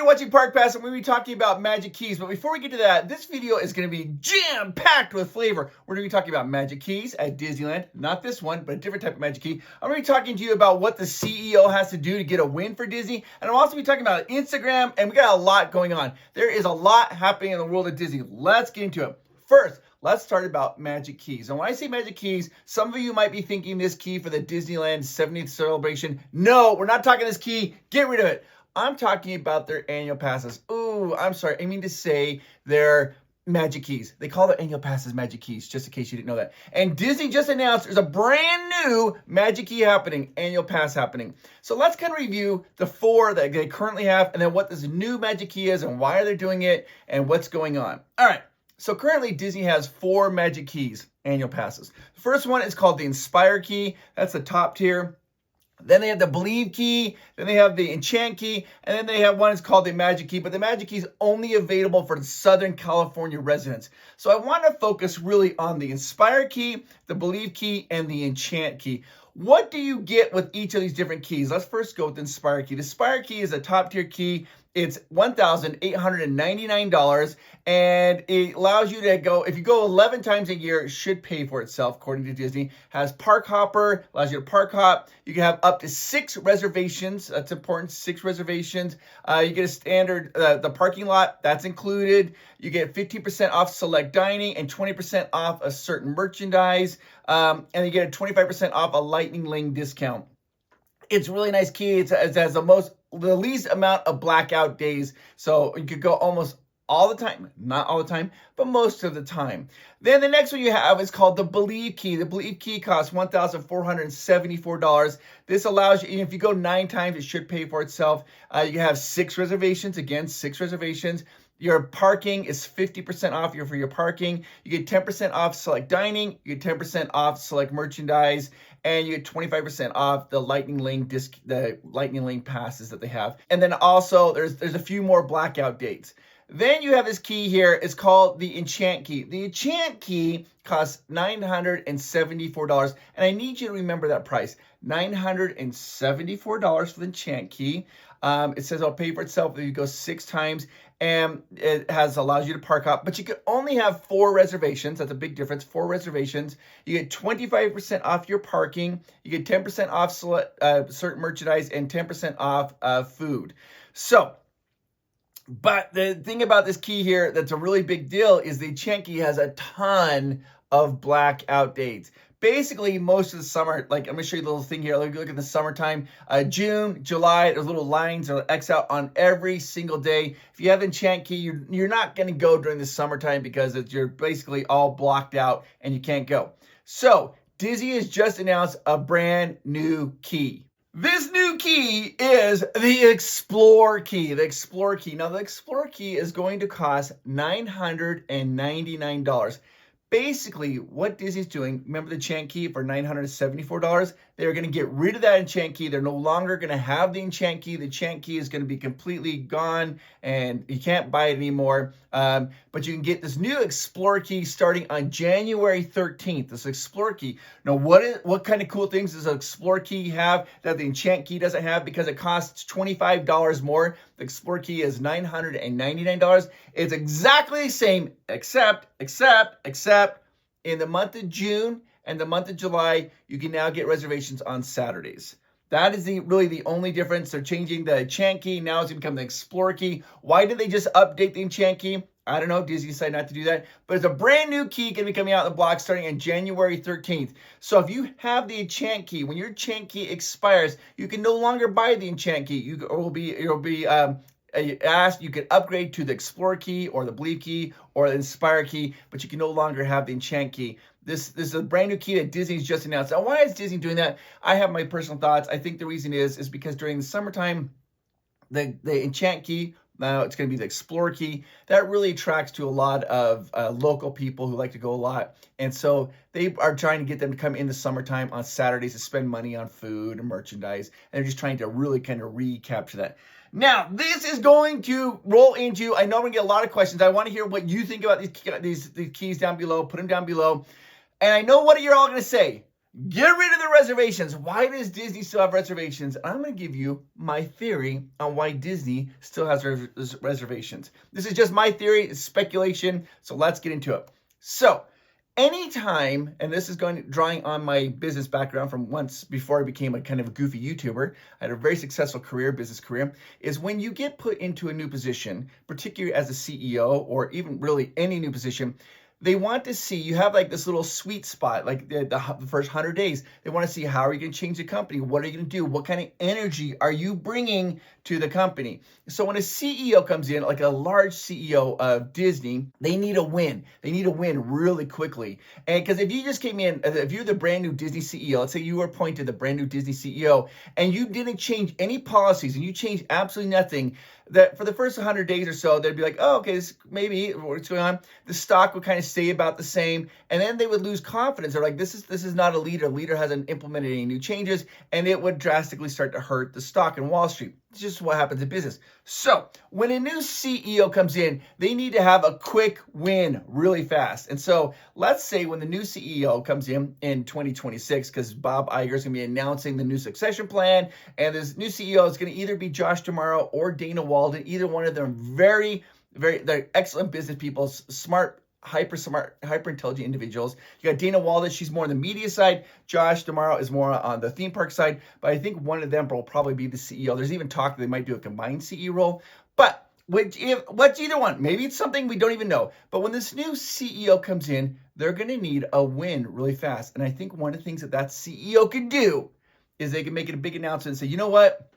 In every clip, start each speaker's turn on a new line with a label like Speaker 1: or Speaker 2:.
Speaker 1: you're watching Park Pass, and we're going to be talking about Magic Keys. But before we get to that, this video is going to be jam-packed with flavor. We're going to be talking about Magic Keys at Disneyland. Not this one, but a different type of Magic Key. I'm going to be talking to you about what the CEO has to do to get a win for Disney. And I'm also going to be talking about Instagram, and we got a lot going on. There is a lot happening in the world of Disney. Let's get into it. First, let's start about Magic Keys. And when I say Magic Keys, some of you might be thinking this key for the Disneyland 70th celebration. No, we're not talking this key. Get rid of it. I'm talking about their annual passes. Ooh, I'm sorry. I mean to say their Magic Keys. They call their annual passes Magic Keys, just in case you didn't know that. And Disney just announced there's a brand new Magic Key happening, annual pass happening. So let's kind of review the four that they currently have, and then what this new Magic Key is, and why are they doing it, and what's going on. All right. So currently Disney has 4 Magic Keys annual passes. The first one is called the Inspire Key. That's the top tier. Then they have the Believe Key, then they have the Enchant Key, and then they have one that's called the Magic Key, but the Magic Key is only available for Southern California residents. So I want to focus really on the Inspire Key, the Believe Key, and the Enchant Key. What do you get with each of these different keys? Let's first go with the Inspire Key. The Inspire Key is a top tier key. It's $1,899, and it allows you to go, if you go 11 times a year, it should pay for itself, according to Disney. Has park hopper, allows you to park hop. You can have up to 6 reservations. That's important, 6 reservations. You get a standard, the parking lot, that's included. You get 15% off select dining and 20% off a certain merchandise. And you get a 25% off a Lightning Lane discount. It's a really nice key. It has the least amount of blackout days. So you could go almost all the time. Not all the time, but most of the time. Then the next one you have is called the Believe Key. The Believe Key costs $1,474. This allows you, even if you go 9 times, it should pay for itself. You can have 6 reservations. Again, 6 reservations. Your parking is 50% off for your parking. You get 10% off select dining. You get 10% off select merchandise. And you get 25% off the Lightning Lane passes that they have. And then also there's a few more blackout dates. Then you have this key here. It's called the Enchant Key. The Enchant Key costs $974. And I need you to remember that price. $974 for the Enchant Key. It says it'll pay for itself if you go 6 times. And it allows you to park up, but you can only have 4 reservations. That's a big difference. 4 reservations. You get 25% off your parking. You get 10% off certain merchandise and 10% off food. So, but the thing about this key here that's a really big deal is the Enchant Key has a ton of blackout dates. Basically, most of the summer, like I'm going to show you a little thing here. Look at the summertime. June, July, there's little lines or X out on every single day. If you have Enchant Key, you're not going to go during the summertime because you're basically all blocked out and you can't go. So, Disney has just announced a brand new key. This new key is the Explore Key. The Explore Key. Now, the Explore Key is going to cost $999. Basically, what Disney's doing, remember the Enchant Key for $974? They're going to get rid of that Enchant Key. They're no longer going to have the Enchant Key. The Enchant Key is going to be completely gone, and you can't buy it anymore. But you can get this new Explore Key starting on January 13th. This Explore Key. Now, what kind of cool things does an Explore Key have that the Enchant Key doesn't have? Because it costs $25 more. The Explore Key is $999. It's exactly the same, except in the month of June and the month of July, you can now get reservations on Saturdays. That is really the only difference. They're changing the Enchant Key. Now it's going to become the Explore Key. Why did they just update the Enchant Key? I don't know. Disney decided not to do that. But it's a brand new key going to be coming out in the block starting on January 13th. So if you have the Enchant Key, when your Enchant Key expires, you can no longer buy the Enchant Key. You can upgrade to the Explore Key or the Believe Key or the Inspire Key, but you can no longer have the Enchant Key. This is a brand new key that Disney's just announced. Now, why is Disney doing that? I have my personal thoughts. I think the reason is because during the summertime, the Enchant Key, now it's going to be the Explore Key, that really attracts to a lot of local people who like to go a lot. And so they are trying to get them to come in the summertime on Saturdays to spend money on food and merchandise. And they're just trying to really kind of recapture that. Now, this is going to roll into, I know I'm going to get a lot of questions. I want to hear what you think about these keys down below. Put them down below. And I know what you're all going to say. Get rid of the reservations. Why does Disney still have reservations? I'm going to give you my theory on why Disney still has reservations. This is just my theory. It's speculation. So let's get into it. So anytime, and this is drawing on my business background from once before I became a kind of a goofy YouTuber, I had a very successful business career, is when you get put into a new position, particularly as a CEO or even really any new position, they want to see you have like this little sweet spot, like the first 100 days. They want to see how are you going to change the company? What are you going to do? What kind of energy are you bringing to the company? So when a CEO comes in, like a large CEO of Disney, they need a win. They need a win really quickly. And because if you just came in, if you're the brand new Disney CEO, let's say you were appointed the brand new Disney CEO, and you didn't change any policies and you changed absolutely nothing, that for the first 100 days or so, they'd be like, oh, okay, this maybe what's going on. The stock would kind of stay about the same. And then they would lose confidence. They're like, this is not a leader. Leader hasn't implemented any new changes. And it would drastically start to hurt the stock in Wall Street. It's just what happens in business. So when a new CEO comes in, they need to have a quick win really fast. And so let's say when the new CEO comes in 2026, because Bob Iger is going to be announcing the new succession plan, and this new CEO is going to either be Josh D'Amaro or Dana Walden. Either one of them they're excellent business people, smart, hyper intelligent individuals. You got Dana Walden, she's more on the media side. Josh D'Amaro is more on the theme park side, but I think one of them will probably be the CEO. There's even talk that they might do a combined CEO role, but what's either one? Maybe it's something we don't even know. But when this new CEO comes in, they're going to need a win really fast. And I think one of the things that CEO can do is they can make it a big announcement and say, you know what?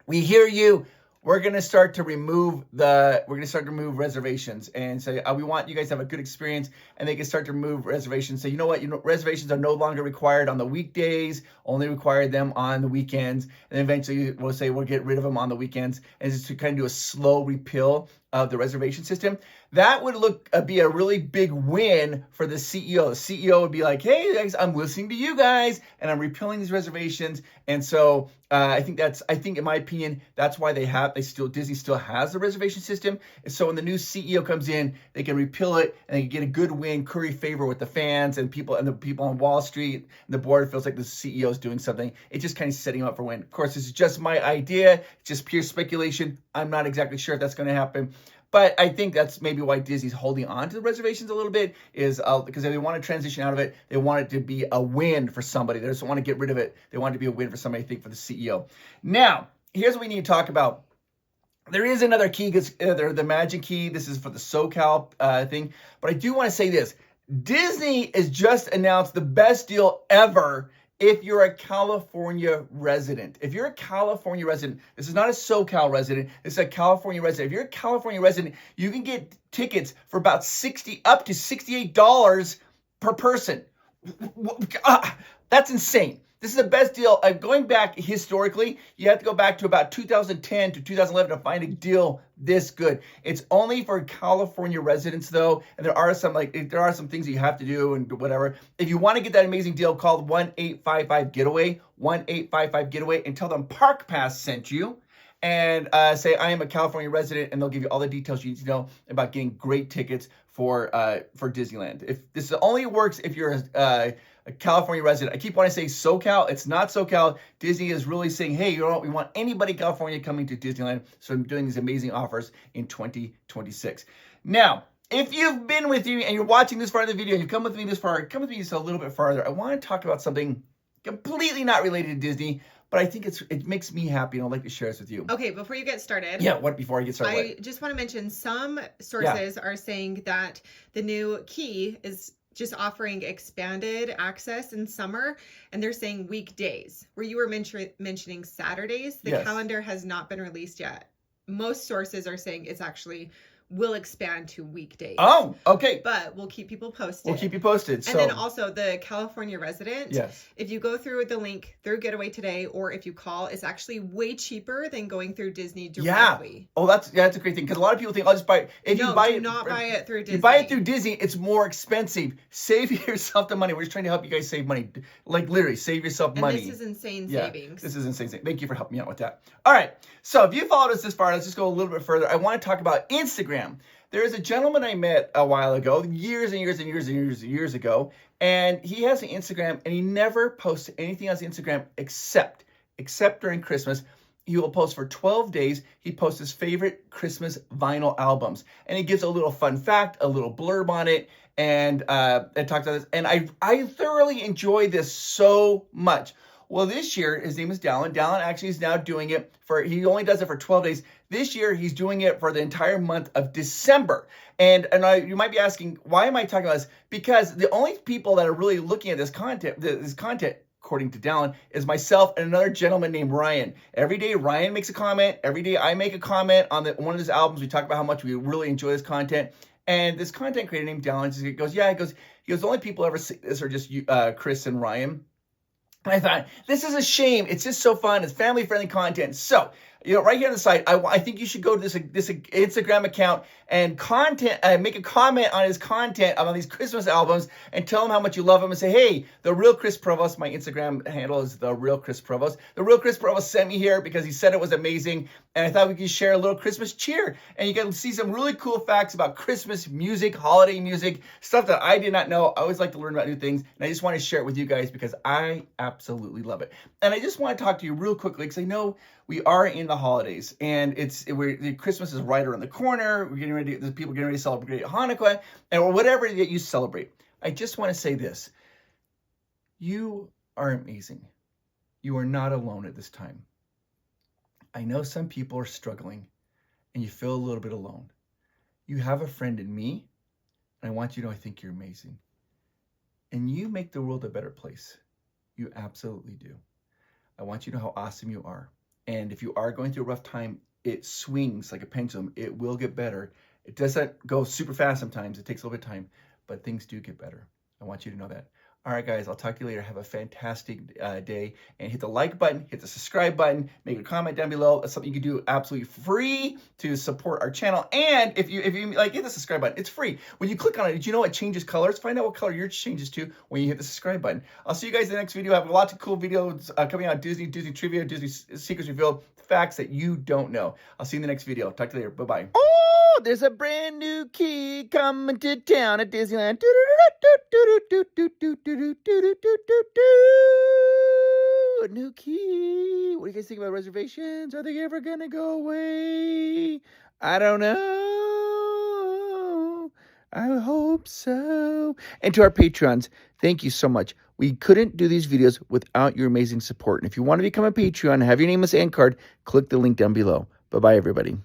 Speaker 1: We hear you. We're going to start to remove reservations and say, we want you guys to have a good experience. And they can start to remove reservations. Say, you know what? Reservations are no longer required on the weekdays, only require them on the weekends. And then eventually we'll say we'll get rid of them on the weekends. And just to kind of do a slow repeal of the reservation system. That would be a really big win for the CEO. The CEO would be like, hey, guys, I'm listening to you guys, and I'm repealing these reservations. And so I think in my opinion, that's why Disney still has the reservation system. And so when the new CEO comes in, they can repeal it and they can get a good win, curry favor with the fans and the people on Wall Street. And the board feels like the CEO is doing something. It's just kind of setting them up for win. Of course, this is just my idea. It's just pure speculation. I'm not exactly sure if that's going to happen. But I think that's maybe why Disney's holding on to the reservations a little bit, is because they want to transition out of it. They want it to be a win for somebody. They just want to get rid of it. They want it to be a win for somebody, I think, for the CEO. Now, here's what we need to talk about. There is another key, the Magic Key. This is for the SoCal thing. But I do want to say this. Disney has just announced the best deal ever if you're a California resident. If you're a California resident, this is not a SoCal resident, this is a California resident. If you're a California resident, you can get tickets for about up to $68 per person. That's insane. This is the best deal. Going back historically, you have to go back to about 2010 to 2011 to find a deal this good. It's only for California residents though, and there are some things that you have to do and whatever. If you want to get that amazing deal, call 1-855-GETAWAY, 1-855-GETAWAY, and tell them Park Pass sent you. And say, I am a California resident, and they'll give you all the details you need to know about getting great tickets for Disneyland. If this only works if you're a California resident. I keep wanting to say SoCal. It's not SoCal. Disney is really saying, hey, you know what? We want anybody in California coming to Disneyland. So I'm doing these amazing offers in 2026. Now, if you've been with me and you're watching this part of the video and you've come with me this far, come with me just a little bit farther. I want to talk about something completely not related to Disney, but I think it makes me happy, and I'd like to share this with you.
Speaker 2: Okay, before you get started.
Speaker 1: Yeah, before I get started?
Speaker 2: I just want to mention some sources are saying that the new key is just offering expanded access in summer, and they're saying weekdays. Where you were mentioning Saturdays, the calendar has not been released yet. Most sources are saying it's actually will expand to weekdays.
Speaker 1: Oh, okay.
Speaker 2: But we'll keep people posted.
Speaker 1: We'll keep you posted.
Speaker 2: And then also the California resident.
Speaker 1: Yes.
Speaker 2: If you go through the link through Getaway Today, or if you call, it's actually way cheaper than going through Disney directly.
Speaker 1: Yeah. Oh, that's a great thing, because a lot of people think I'll just buy it. If you buy it,
Speaker 2: not buy it through Disney.
Speaker 1: You buy it through Disney, it's more expensive. Save yourself the money. We're just trying to help you guys save money. Like literally, save yourself money.
Speaker 2: And this is insane savings.
Speaker 1: This is insane. Thank you for helping me out with that. All right. So if you followed us this far, let's just go a little bit further. I want to talk about Instagram. There is a gentleman I met a while ago, years and years and years and years and years ago, and he has an Instagram, and he never posts anything on his Instagram except during Christmas. He will post for 12 days. He posts his favorite Christmas vinyl albums, and he gives a little fun fact, a little blurb on it, and talks about this. And I thoroughly enjoy this so much. Well, this year, his name is Dallin. Dallin actually is now doing it he only does it for 12 days. This year, he's doing it for the entire month of December. And you might be asking, why am I talking about this? Because the only people that are really looking at this content, according to Dallin, is myself and another gentleman named Ryan. Every day, Ryan makes a comment. Every day, I make a comment on one of his albums. We talk about how much we really enjoy this content. And this content creator named Dallin goes, the only people ever see this are just Chris and Ryan. And I thought, this is a shame. It's just so fun. It's family-friendly content. So, right here on the site, I think you should go to this Instagram account and make a comment on his content on these Christmas albums and tell him how much you love him and say, hey, The Real Chris Provost, my Instagram handle is The Real Chris Provost. The Real Chris Provost sent me here because he said it was amazing, and I thought we could share a little Christmas cheer. And you can see some really cool facts about Christmas music, holiday music, stuff that I did not know. I always like to learn about new things, and I just want to share it with you guys because I absolutely love it. And I just want to talk to you real quickly because I know we are in the holidays, and Christmas is right around the corner. We're getting ready. There's people getting ready to celebrate Hanukkah or whatever that you celebrate. I just want to say this: you are amazing. You are not alone at this time. I know some people are struggling, and you feel a little bit alone. You have a friend in me, and I want you to know I think you're amazing, and you make the world a better place. You absolutely do. I want you to know how awesome you are. And if you are going through a rough time, it swings like a pendulum. It will get better. It doesn't go super fast sometimes. It takes a little bit of time, but things do get better. I want you to know that. All right, guys, I'll talk to you later. Have a fantastic day. And hit the like button, hit the subscribe button, make a comment down below. That's something you can do absolutely free to support our channel. And if you like, hit the subscribe button. It's free. When you click on it, did you know it changes colors? Find out what color yours changes to when you hit the subscribe button. I'll see you guys in the next video. I have lots of cool videos coming out. Disney trivia, Disney secrets revealed, facts that you don't know. I'll see you in the next video. Talk to you later. Bye-bye. Oh, there's a brand new key coming to town at Disneyland. A new key. What do you guys think about reservations? Are they ever gonna go away? I don't know. I hope so. And to our Patreons, thank you so much. We couldn't do these videos without your amazing support. And if you want to become a Patreon and have your name as end card, click the link down below. Bye-bye, everybody.